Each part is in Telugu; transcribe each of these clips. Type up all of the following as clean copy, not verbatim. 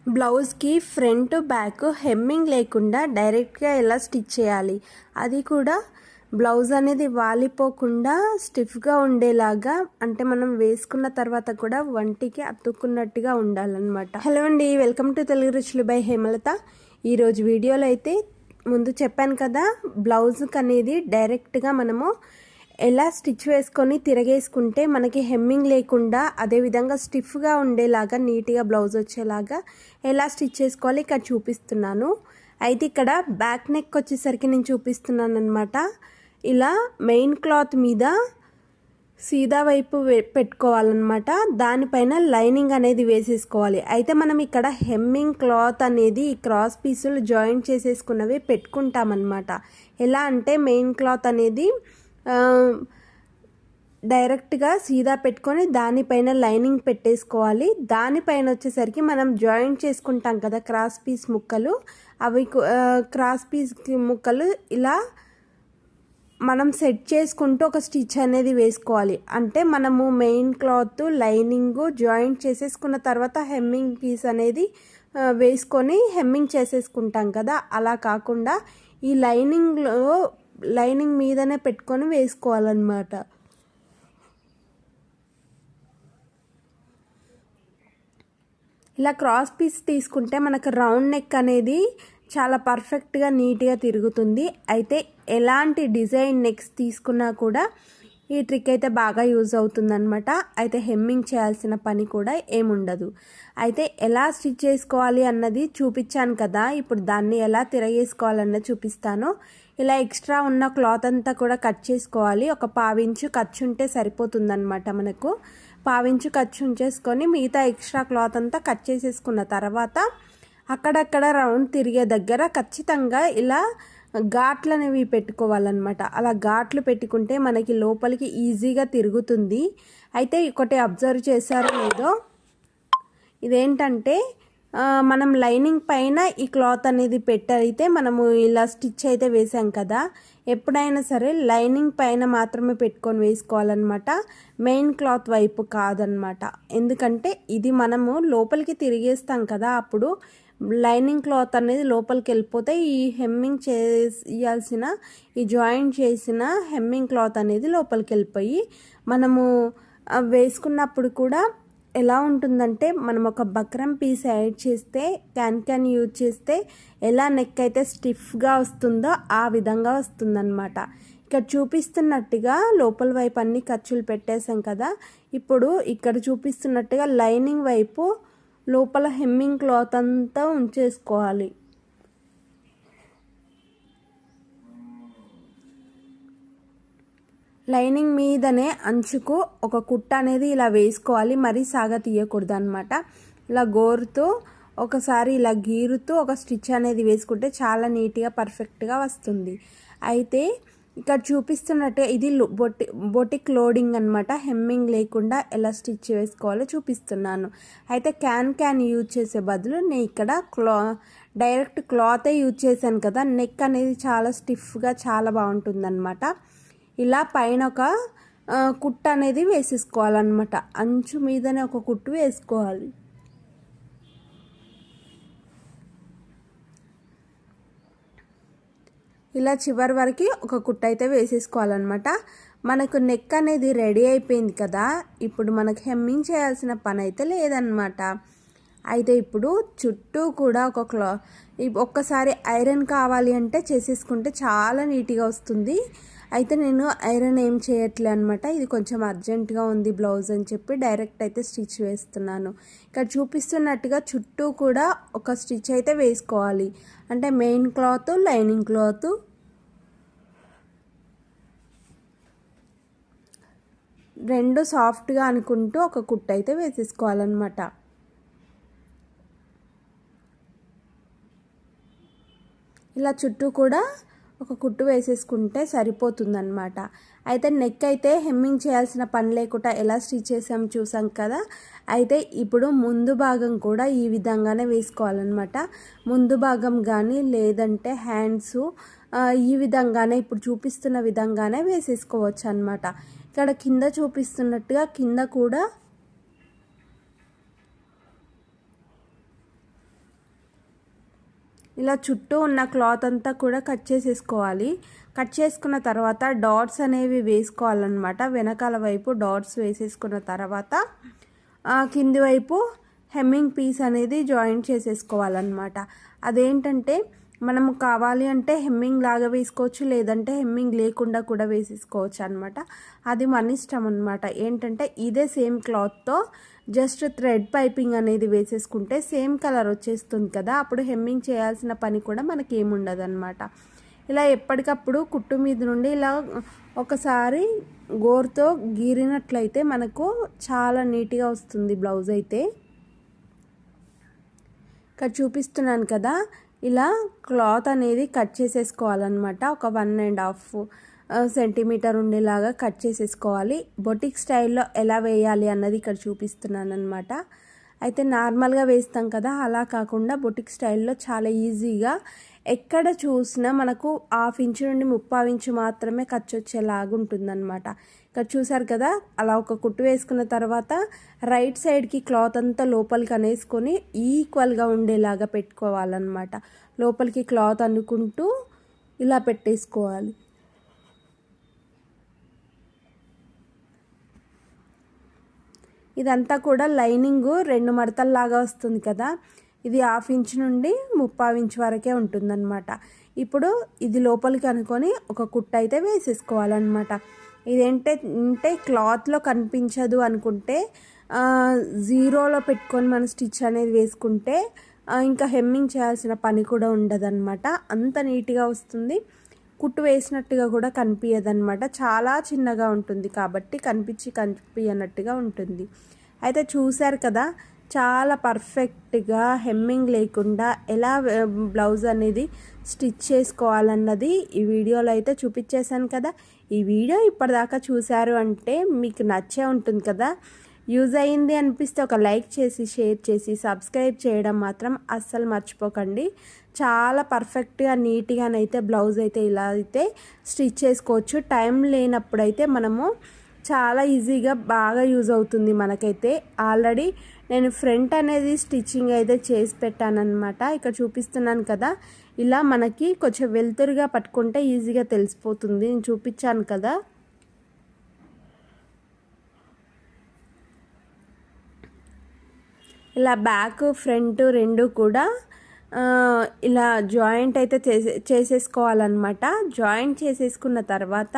బ్లౌజ్కి ఫ్రంట్ బ్యాక్ హెమ్మింగ్ లేకుండా డైరెక్ట్గా ఎలా స్టిచ్ చేయాలి, అది కూడా బ్లౌజ్ అనేది వాలిపోకుండా స్టిఫ్గా ఉండేలాగా, అంటే మనం వేసుకున్న తర్వాత కూడా వంటికి అతుక్కున్నట్టుగా ఉండాలన్నమాట. హలో అండి, వెల్కమ్ టు తెలుగు రుచులు బై హేమలత. ఈరోజు వీడియోలో అయితే ముందు చెప్పాను కదా, బ్లౌజ్కి అనేది డైరెక్ట్గా మనము ఎలా స్టిచ్ వేసుకొని తిరగేసుకుంటే మనకి హెమ్మింగ్ లేకుండా అదేవిధంగా స్టిఫ్గా ఉండేలాగా నీట్గా బ్లౌజ్ వచ్చేలాగా ఎలా స్టిచ్ చేసుకోవాలి ఇక్కడ చూపిస్తున్నాను. అయితే ఇక్కడ బ్యాక్ నెక్ వచ్చేసరికి నేను చూపిస్తున్నాను అనమాట. ఇలా మెయిన్ క్లాత్ మీద సీదా వైపు పెట్టుకోవాలన్నమాట. దానిపైన లైనింగ్ అనేది వేసేసుకోవాలి. అయితే మనం ఇక్కడ హెమ్మింగ్ క్లాత్ అనేది ఈ క్రాస్ పీసులు జాయింట్ చేసేసుకున్నవి పెట్టుకుంటామన్నమాట. ఎలా అంటే మెయిన్ క్లాత్ అనేది డైరెక్ట్గా సీదా పెట్టుకొని దానిపైన లైనింగ్ పెట్టేసుకోవాలి. దానిపైన వచ్చేసరికి మనం జాయింట్ చేసుకుంటాం కదా క్రాస్ పీస్ ముక్కలు, అవి క్రాస్ పీస్ ముక్కలు ఇలా మనం సెట్ చేసుకుంటూ ఒక స్టిచ్ అనేది వేసుకోవాలి. అంటే మనము మెయిన్ క్లాత్ లైనింగ్ జాయింట్ చేసేసుకున్న తర్వాత హెమ్మింగ్ పీస్ అనేది వేసుకొని హెమ్మింగ్ చేసేసుకుంటాం కదా, అలా కాకుండా ఈ లైనింగ్ మీదనే పెట్టుకొని వేసుకోవాలన్నమాట. ఇలా క్రాస్ పీస్ తీసుకుంటే మనకు రౌండ్ నెక్ అనేది చాలా పర్ఫెక్ట్గా నీట్గా తిరుగుతుంది. అయితే ఎలాంటి డిజైన్ నెక్స్ తీసుకున్నా కూడా ఈ ట్రిక్ అయితే బాగా యూజ్ అవుతుందన్నమాట. అయితే హెమ్మింగ్ చేయాల్సిన పని కూడా ఏముండదు. అయితే ఎలా స్టిచ్ చేసుకోవాలి అన్నది చూపించాను కదా, ఇప్పుడు దాన్ని ఎలా తిరగేసుకోవాలన్నది చూపిస్తాను. ఇలా ఎక్స్ట్రా ఉన్న క్లాత్ అంతా కూడా కట్ చేసుకోవాలి. ఒక పావించు ఖర్చు ఉంటే సరిపోతుందన్నమాట. మనకు పావించు ఖర్చు ఉంచేసుకొని మిగతా ఎక్స్ట్రా క్లాత్ అంతా కట్ చేసేసుకున్న తర్వాత అక్కడక్కడ రౌండ్ తిరిగే దగ్గర ఖచ్చితంగా ఇలా ఘాట్లు అనేవి పెట్టుకోవాలన్నమాట. అలా ఘాట్లు పెట్టుకుంటే మనకి లోపలికి ఈజీగా తిరుగుతుంది. అయితే ఒకటి అబ్జర్వ్ చేశారో లేదో, ఇదేంటంటే మనం లైనింగ్ పైన ఈ క్లాత్ అనేది పెట్టయితే మనము ఇలా స్టిచ్ అయితే వేసాం కదా, ఎప్పుడైనా సరే లైనింగ్ పైన మాత్రమే పెట్టుకొని వేసుకోవాలన్నమాట, మెయిన్ క్లాత్ వైపు కాదనమాట. ఎందుకంటే ఇది మనము లోపలికి తిరిగేస్తాం కదా, అప్పుడు లైనింగ్ క్లాత్ అనేది లోపలికి వెళ్ళిపోతే ఈ హెమ్మింగ్ చేయాల్సిన ఈ జాయింట్ చేసిన హెమ్మింగ్ క్లాత్ అనేది లోపలికి వెళ్ళిపోయి మనము వేసుకున్నప్పుడు కూడా ఎలా ఉంటుందంటే, మనం ఒక బక్రం పీస్ యాడ్ చేస్తే క్యాన్ యూజ్ చేస్తే ఎలా నెక్ అయితే స్టిఫ్గా వస్తుందో ఆ విధంగా వస్తుందన్నమాట. ఇక్కడ చూపిస్తున్నట్టుగా లోపల వైపు అన్ని ఖర్చులు పెట్టేసాం కదా, ఇప్పుడు ఇక్కడ చూపిస్తున్నట్టుగా లైనింగ్ వైపు లోపల హెమ్మింగ్ క్లాత్ అంతా ఉంచేసుకోవాలి. లైనింగ్ మీదనే అంచుకు ఒక కుట్ట అనేది ఇలా వేసుకోవాలి, మరీ సాగా తీయకూడదు అనమాట. ఇలా గోరుతో ఒకసారి ఇలా గీరుతూ ఒక స్టిచ్ అనేది వేసుకుంటే చాలా నీట్గా పర్ఫెక్ట్గా వస్తుంది. అయితే ఇక్కడ చూపిస్తున్నట్టే ఇది బొటిక్ లోడింగ్ అనమాట. హెమ్మింగ్ లేకుండా ఎలా స్టిచ్ వేసుకోవాలో చూపిస్తున్నాను. అయితే క్యాన్ యూజ్ చేసే బదులు నేను ఇక్కడ డైరెక్ట్ క్లాతే యూజ్ చేశాను కదా, నెక్ అనేది చాలా స్టిఫ్గా చాలా బాగుంటుందన్నమాట. ఇలా పైన ఒక కుట్టు అనేది వేసేసుకోవాలన్నమాట. అంచు మీదనే ఒక కుట్టు వేసుకోవాలి. ఇలా చివరి వరకు ఒక కుట్టు అయితే వేసేసుకోవాలన్నమాట. మనకు నెక్ అనేది రెడీ అయిపోయింది కదా, ఇప్పుడు మనకు హెమ్మింగ్ చేయాల్సిన పని అయితే లేదన్నమాట. అయితే ఇప్పుడు చుట్టూ కూడా ఒక్కసారి ఐరన్ కావాలి అంటే చేసేసుకుంటే చాలా నీట్గా వస్తుంది. అయితే నేను ఐరన్ ఏం చేయట్లే అనమాట, ఇది కొంచెం అర్జెంటుగా ఉంది బ్లౌజ్ అని చెప్పి డైరెక్ట్ అయితే స్టిచ్ వేస్తున్నాను. ఇక్కడ చూపిస్తున్నట్టుగా చుట్టూ కూడా ఒక స్టిచ్ అయితే వేసుకోవాలి. అంటే మెయిన్ క్లాత్ లైనింగ్ క్లాత్ రెండు సాఫ్ట్గా అనుకుంటూ ఒక కుట్టు అయితే వేసేసుకోవాలన్నమాట. ఇలా చుట్టూ కూడా ఒక కుట్టు వేసేసుకుంటే సరిపోతుందన్నమాట. అయితే నెక్ అయితే హెమ్మింగ్ చేయాల్సిన పని లేకుండా ఎలా స్టిచ్ చేసాము చూసాం కదా. అయితే ఇప్పుడు ముందు భాగం కూడా ఈ విధంగానే వేసుకోవాలన్నమాట. ముందు భాగం కానీ లేదంటే హ్యాండ్స్ ఈ విధంగానే ఇప్పుడు చూపిస్తున్న విధంగానే వేసేసుకోవచ్చు అన్నమాట. ఇక్కడ కింద చూపిస్తున్నట్టుగా కింద కూడా ఇలా చుట్టూ ఉన్న క్లాత్ అంతా కూడా కట్ చేసేసుకోవాలి. కట్ చేసుకున్న తర్వాత డాట్స్ అనేవి వేసుకోవాలన్నమాట. వెనకాల వైపు డాట్స్ వేసేసుకున్న తర్వాత కింది వైపు హెమ్మింగ్ పీస్ అనేది జాయింట్ చేసేసుకోవాలన్నమాట. అదేంటంటే మనము కావాలి అంటే హెమ్మింగ్ లాగా వేసుకోవచ్చు, లేదంటే హెమ్మింగ్ లేకుండా కూడా వేసేసుకోవచ్చు అనమాట. అది మన ఇష్టం అనమాట. ఏంటంటే ఇదే సేమ్ క్లాత్తో జస్ట్ థ్రెడ్ పైపింగ్ అనేది వేసేసుకుంటే సేమ్ కలర్ వచ్చేస్తుంది కదా, అప్పుడు హెమ్మింగ్ చేయాల్సిన పని కూడా మనకి ఏముండదు అనమాట. ఇలా ఎప్పటికప్పుడు కుట్టు మీద నుండి ఇలా ఒకసారి గోరుతో గీరినట్లయితే మనకు చాలా నీట్గా వస్తుంది బ్లౌజ్ అయితే. ఇక్కడ చూపిస్తున్నాను కదా, ఇలా క్లాత్ అనేది కట్ చేసేసుకోవాలన్నమాట. ఒక 1.5 సెంటీమీటర్ ఉండేలాగా కట్ చేసేసుకోవాలి. బొటిక్ స్టైల్లో ఎలా వేయాలి అన్నది ఇక్కడ చూపిస్తున్నాను అనమాట. అయితే నార్మల్గా వేస్తాం కదా, అలా కాకుండా బొటిక్ స్టైల్లో చాలా ఈజీగా ఎక్కడ చూసినా మనకు 1/2 ఇంచు నుండి 3/4 ఇంచు మాత్రమే ఖర్చు వచ్చేలాగా ఉంటుందన్నమాట. ఇక్కడ చూసారు కదా, అలా ఒక కుట్టు వేసుకున్న తర్వాత రైట్ సైడ్కి క్లాత్ అంతా లోపలికి అనేసుకొని ఈక్వల్గా ఉండేలాగా పెట్టుకోవాలన్నమాట. లోపలికి క్లాత్ అనుకుంటూ ఇలా పెట్టేసుకోవాలి. ఇదంతా కూడా లైనింగ్ 2 మడతల్లాగా వస్తుంది కదా, ఇది 1/2 ఇంచు నుండి 3/4 ఇంచు వరకే ఉంటుందన్నమాట. ఇప్పుడు ఇది లోపలికి అనుకొని ఒక కుట్టు అయితే వేసేసుకోవాలన్నమాట. ఇదేంటంటే క్లాత్లో కనిపించదు అనుకుంటే జీరోలో పెట్టుకొని మన స్టిచ్ అనేది వేసుకుంటే ఇంకా హెమ్మింగ్ చేయాల్సిన పని కూడా ఉండదన్నమాట. అంత నీట్గా వస్తుంది, కుట్టు వేసినట్టుగా కూడా కనిపించదన్నమాట. చాలా చిన్నగా ఉంటుంది కాబట్టి కనిపించనట్టుగా ఉంటుంది. అయితే చూశారు కదా, చాలా పర్ఫెక్ట్గా హెమ్మింగ్ లేకుండా ఎలా బ్లౌజ్ అనేది స్టిచ్ చేసుకోవాలన్నది ఈ వీడియోలో అయితే చూపించేశాను కదా. ఈ వీడియో ఇప్పటిదాకా చూశారు అంటే మీకు నచ్చే ఉంటుంది కదా. యూజ్ అయ్యింది అనిపిస్తే ఒక లైక్ చేసి, షేర్ చేసి, సబ్స్క్రైబ్ చేయడం మాత్రం అస్సలు మర్చిపోకండి. చాలా పర్ఫెక్ట్గా నీట్గానైతే బ్లౌజ్ అయితే ఇలా అయితే స్టిచ్ చేసుకోవచ్చు. టైం లేనప్పుడు అయితే మనము చాలా ఈజీగా బాగా యూజ్ అవుతుంది మనకైతే. ఆల్రెడీ నేను ఫ్రంట్ అనేది స్టిచ్చింగ్ అయితే చేసి పెట్టానన్నమాట. ఇక్కడ చూపిస్తున్నాను కదా, ఇలా మనకి కొంచెం వెలుతురుగా పట్టుకుంటే ఈజీగా తెలిసిపోతుంది. నేను చూపించాను కదా. ఇలా బ్యాక్ ఫ్రంట్ రెండు కూడా ఇలా జాయింట్ అయితే చేసేసుకోవాలన్నమాట. జాయింట్ చేసేసుకున్న తర్వాత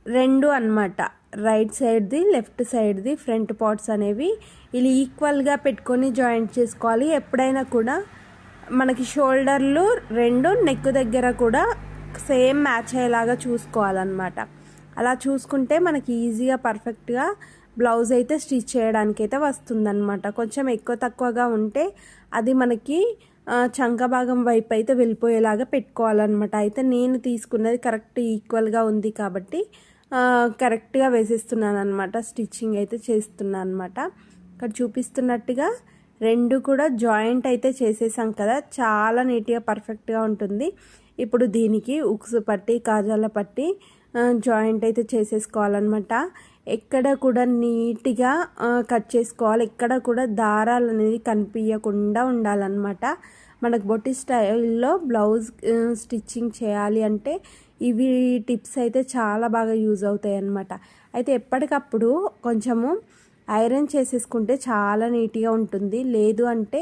రెండు అన్నమాట, రైట్ సైడ్ది లెఫ్ట్ సైడ్ది ఫ్రంట్ పార్ట్స్ అనేవి ఇలా ఈక్వల్గా పెట్టుకొని జాయింట్ చేసుకోవాలి. ఎప్పుడైనా కూడా మనకి షోల్డర్లు రెండు నెక్ దగ్గర కూడా సేమ్ మ్యాచ్ అయ్యేలాగా చూసుకోవాలన్నమాట. అలా చూసుకుంటే మనకి ఈజీగా పర్ఫెక్ట్గా బ్లౌజ్ అయితే స్టిచ్ చేయడానికి అయితే వస్తుందన్నమాట. కొంచెం ఎక్కువ తక్కువగా ఉంటే అది మనకి చంక భాగం వైపు అయితే వెళ్ళిపోయేలాగా పెట్టుకోవాలన్నమాట. అయితే నేను తీసుకున్నది కరెక్ట్ ఈక్వల్గా ఉంది కాబట్టి కరెక్ట్గా వేసేస్తున్నాను అనమాట. స్టిచ్చింగ్ అయితే చేస్తున్నాను అనమాట. ఇక్కడ చూపిస్తున్నట్టుగా రెండు కూడా జాయింట్ అయితే చేసేసాం కదా, చాలా నీట్గా పర్ఫెక్ట్గా ఉంటుంది. ఇప్పుడు దీనికి ఉక్సు పట్టి, కాజాల పట్టి జాయింట్ అయితే చేసేసుకోవాలన్నమాట. ఎక్కడ కూడా నీట్గా కట్ చేసుకోవాలి. ఎక్కడ కూడా దారాలు అనేది కనిపించకుండా ఉండాలన్నమాట. మనకు బొట్టి స్టైల్లో బ్లౌజ్ స్టిచ్చింగ్ చేయాలి అంటే ఇవి టిప్స్ అయితే చాలా బాగా యూజ్ అవుతాయి అన్నమాట. అయితే ఎప్పటికప్పుడు కొంచెము ఐరన్ చేసేసుకుంటే చాలా నీట్గా ఉంటుంది. లేదు అంటే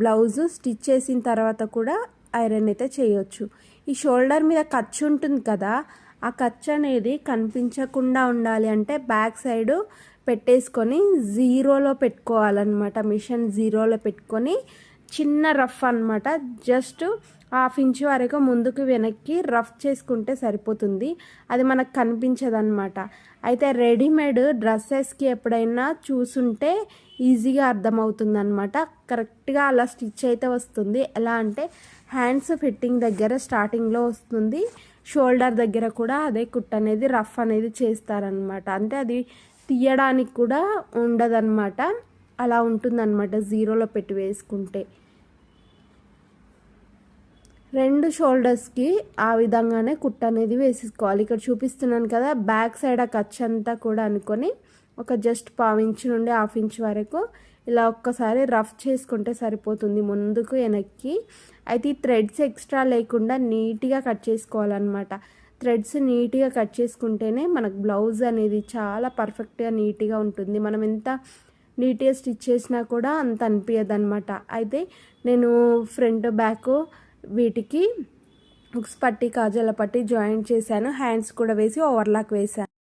బ్లౌజు స్టిచ్ చేసిన తర్వాత కూడా ఐరన్ అయితే చేయొచ్చు. ఈ షోల్డర్ మీద ఖర్చు ఉంటుంది కదా, ఆ ఖర్చు అనేది కనిపించకుండా ఉండాలి అంటే బ్యాక్ సైడు పెట్టేసుకొని జీరోలో పెట్టుకోవాలన్నమాట. మిషన్ జీరోలో పెట్టుకొని చిన్న రఫ్ అన్నమాట, జస్ట్ 1/2 ఇంచు వరకు ముందుకు వెనక్కి రఫ్ చేసుకుంటే సరిపోతుంది. అది మనకు కనిపించదన్నమాట. అయితే రెడీమేడ్ డ్రెస్సెస్కి ఎప్పుడైనా చూసుంటే ఈజీగా అర్థమవుతుందన్నమాట. కరెక్ట్గా అలా స్టిచ్ అయితే వస్తుంది. ఎలా అంటే హ్యాండ్స్ ఫిట్టింగ్ దగ్గర స్టార్టింగ్లో వస్తుంది, షోల్డర్ దగ్గర కూడా అదే కుట్ అనేది రఫ్ అనేది చేస్తారనమాట. అంటే అది తీయడానికి కూడా ఉండదన్నమాట, అలా ఉంటుందన్నమాట జీరోలో పెట్టి వేసుకుంటే. రెండు షోల్డర్స్కి ఆ విధంగానే కుట్ అనేది వేసేసుకోవాలి. ఇక్కడ చూపిస్తున్నాను కదా, బ్యాక్ సైడ్ ఆ ఖర్చు అంతా కూడా అనుకొని ఒక జస్ట్ 1/4 ఇంచు నుండి 1/2 ఇంచు వరకు ఇలా ఒక్కసారి రఫ్ చేసుకుంటే సరిపోతుంది ముందుకు వెనక్కి. అయితే ఈ థ్రెడ్స్ ఎక్స్ట్రా లేకుండా నీట్గా కట్ చేసుకోవాలన్నమాట. థ్రెడ్స్ నీట్గా కట్ చేసుకుంటేనే మనకు బ్లౌజ్ అనేది చాలా పర్ఫెక్ట్గా నీట్గా ఉంటుంది. మనం ఎంత నీట్గా స్టిచ్ చేసినా కూడా అంత అనిపించదు అనమాట. అయితే నేను ఫ్రంట్ బ్యాక్ వీటికి హుక్స్ పట్టి కాజాల పట్టి జాయింట్ చేశాను. హ్యాండ్స్ కూడా వేసి ఓవర్లాక్ వేశాను.